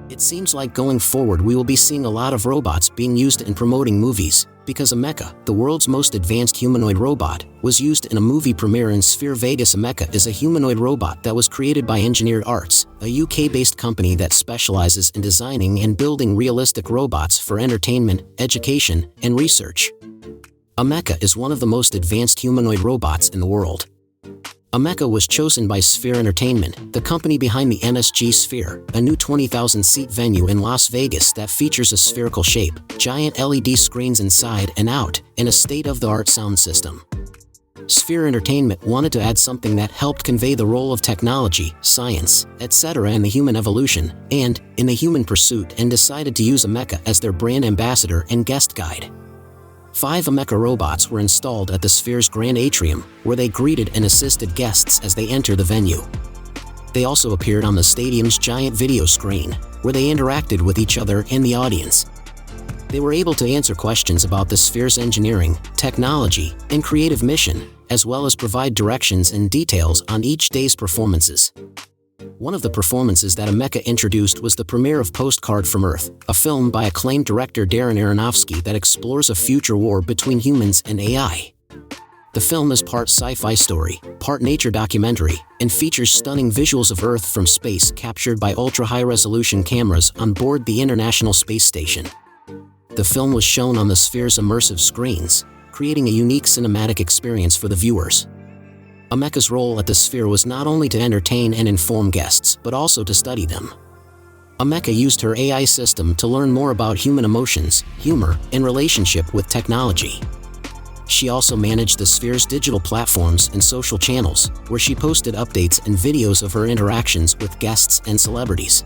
It seems like going forward we will be seeing a lot of robots being used in promoting movies, because Ameca, the world's most advanced humanoid robot, was used in a movie premiere in Sphere Vegas. Ameca is a humanoid robot that was created by Engineered Arts, a UK-based company that specializes in designing and building realistic robots for entertainment, education, and research. Ameca is one of the most advanced humanoid robots in the world. Ameca was chosen by Sphere Entertainment, the company behind the MSG Sphere, a new 20,000-seat venue in Las Vegas that features a spherical shape, giant LED screens inside and out, and a state-of-the-art sound system. Sphere Entertainment wanted to add something that helped convey the role of technology, science, etc. in the human evolution, and in the human pursuit, and decided to use Ameca as their brand ambassador and guest guide. 5 Ameca robots were installed at the Sphere's Grand Atrium, where they greeted and assisted guests as they enter the venue. They also appeared on the stadium's giant video screen, where they interacted with each other and the audience. They were able to answer questions about the Sphere's engineering, technology, and creative mission, as well as provide directions and details on each day's performances. One of the performances that Ameca introduced was the premiere of Postcard from Earth, a film by acclaimed director Darren Aronofsky that explores a future war between humans and AI. The film is part sci-fi story, part nature documentary, and features stunning visuals of Earth from space captured by ultra-high-resolution cameras on board the International Space Station. The film was shown on the Sphere's immersive screens, creating a unique cinematic experience for the viewers. Ameca's role at the Sphere was not only to entertain and inform guests, but also to study them. Ameca used her AI system to learn more about human emotions, humor, and relationship with technology. She also managed the Sphere's digital platforms and social channels, where she posted updates and videos of her interactions with guests and celebrities.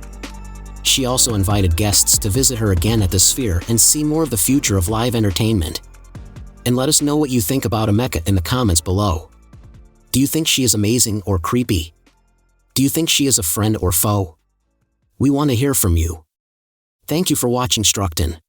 She also invited guests to visit her again at the Sphere and see more of the future of live entertainment. And let us know what you think about Ameca in the comments below. Do you think she is amazing or creepy? Do you think she is a friend or foe? We want to hear from you. Thank you for watching Structon.